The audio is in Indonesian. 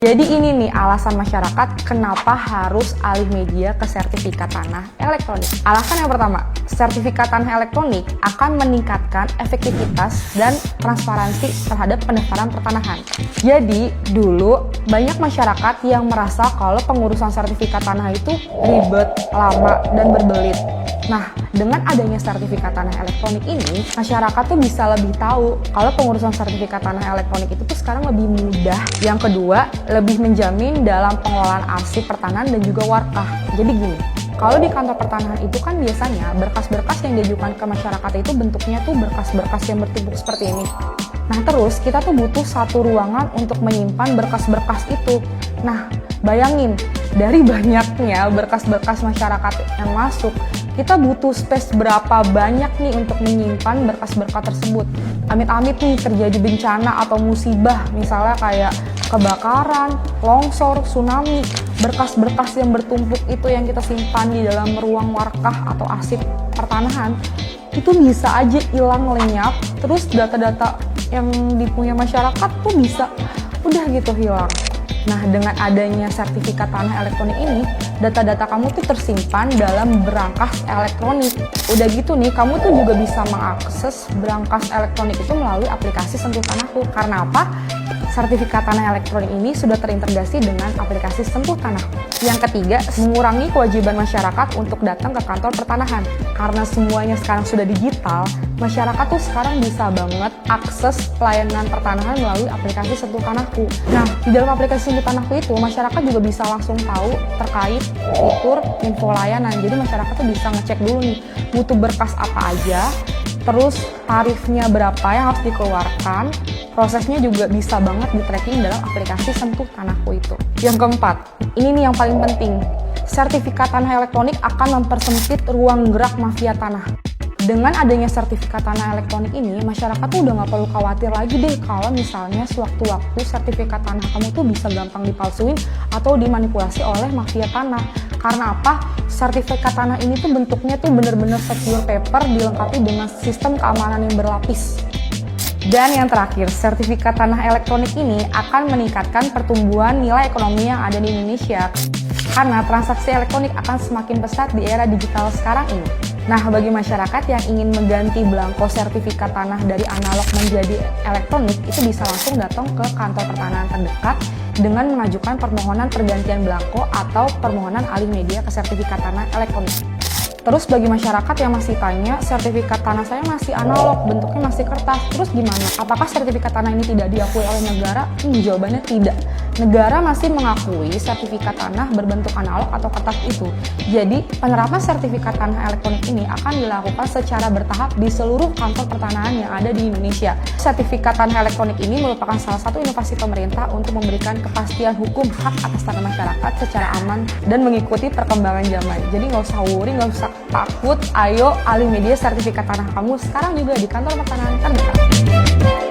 Jadi ini nih alasan masyarakat kenapa harus alih media ke sertifikat tanah elektronik. Alasan yang pertama, sertifikat tanah elektronik akan meningkatkan efektivitas dan transparansi terhadap pendaftaran pertanahan. Jadi dulu banyak masyarakat yang merasa kalau pengurusan sertifikat tanah itu ribet, lama, dan berbelit. Nah, dengan adanya sertifikat tanah elektronik ini, masyarakat tuh bisa lebih tahu kalau pengurusan sertifikat tanah elektronik itu tuh sekarang lebih mudah. Yang kedua, lebih menjamin dalam pengelolaan arsip pertanahan dan juga warkah. Jadi gini, kalau di kantor pertanahan itu kan biasanya berkas-berkas yang diajukan ke masyarakat itu bentuknya tuh berkas-berkas yang bertumpuk seperti ini. Nah terus kita tuh butuh satu ruangan untuk menyimpan berkas-berkas itu. Nah bayangin, dari banyaknya berkas-berkas masyarakat yang masuk, kita butuh space berapa banyak nih untuk menyimpan berkas-berkas tersebut. Amit-amit nih terjadi bencana atau musibah, misalnya kayak kebakaran, longsor, tsunami, berkas-berkas yang bertumpuk itu yang kita simpan di dalam ruang warkah atau arsip pertanahan, itu bisa aja hilang lenyap, terus data-data yang dipunya masyarakat tuh bisa udah gitu hilang. Nah, dengan adanya sertifikat tanah elektronik ini, data-data kamu tuh tersimpan dalam berangkas elektronik. Udah gitu nih, kamu tuh juga bisa mengakses berangkas elektronik itu melalui aplikasi Sentuh Tanahku. Karena apa? Sertifikat tanah elektronik ini sudah terintegrasi dengan aplikasi Sentuh Tanahku. Yang ketiga, mengurangi kewajiban masyarakat untuk datang ke kantor pertanahan. Karena semuanya sekarang sudah digital, masyarakat tuh sekarang bisa banget akses pelayanan pertanahan melalui aplikasi Sentuh Tanahku. Nah, di dalam aplikasi Sentuh Tanahku itu, masyarakat juga bisa langsung tahu terkait fitur info layanan. Jadi masyarakat tuh bisa ngecek dulu nih, butuh berkas apa aja, terus tarifnya berapa yang harus dikeluarkan. Prosesnya juga bisa banget di-tracking dalam aplikasi Sentuh Tanahku itu. Yang keempat, ini nih yang paling penting. Sertifikat tanah elektronik akan mempersempit ruang gerak mafia tanah. Dengan adanya sertifikat tanah elektronik ini, masyarakat tuh udah nggak perlu khawatir lagi deh kalau misalnya sewaktu-waktu sertifikat tanah kamu tuh bisa gampang dipalsuin atau dimanipulasi oleh mafia tanah. Karena apa? Sertifikat tanah ini tuh bentuknya tuh bener-bener secure paper dilengkapi dengan sistem keamanan yang berlapis. Dan yang terakhir, sertifikat tanah elektronik ini akan meningkatkan pertumbuhan nilai ekonomi yang ada di Indonesia karena transaksi elektronik akan semakin pesat di era digital sekarang ini. Nah, bagi masyarakat yang ingin mengganti belangko sertifikat tanah dari analog menjadi elektronik, itu bisa langsung datang ke kantor pertanahan terdekat dengan mengajukan permohonan pergantian belangko atau permohonan alih media ke sertifikat tanah elektronik. Terus bagi masyarakat yang masih tanya, sertifikat tanah saya masih analog, bentuknya masih kertas, terus gimana? Apakah sertifikat tanah ini tidak diakui oleh negara? Jawabannya tidak. Negara masih mengakui sertifikat tanah berbentuk analog atau kertas itu. Jadi, penerapan sertifikat tanah elektronik ini akan dilakukan secara bertahap di seluruh kantor pertanahan yang ada di Indonesia. Sertifikat tanah elektronik ini merupakan salah satu inovasi pemerintah untuk memberikan kepastian hukum hak atas tanah masyarakat secara aman dan mengikuti perkembangan zaman. Jadi nggak usah worry, nggak usah takut, ayo alih media sertifikat tanah kamu sekarang juga di kantor pertanahan terdekat.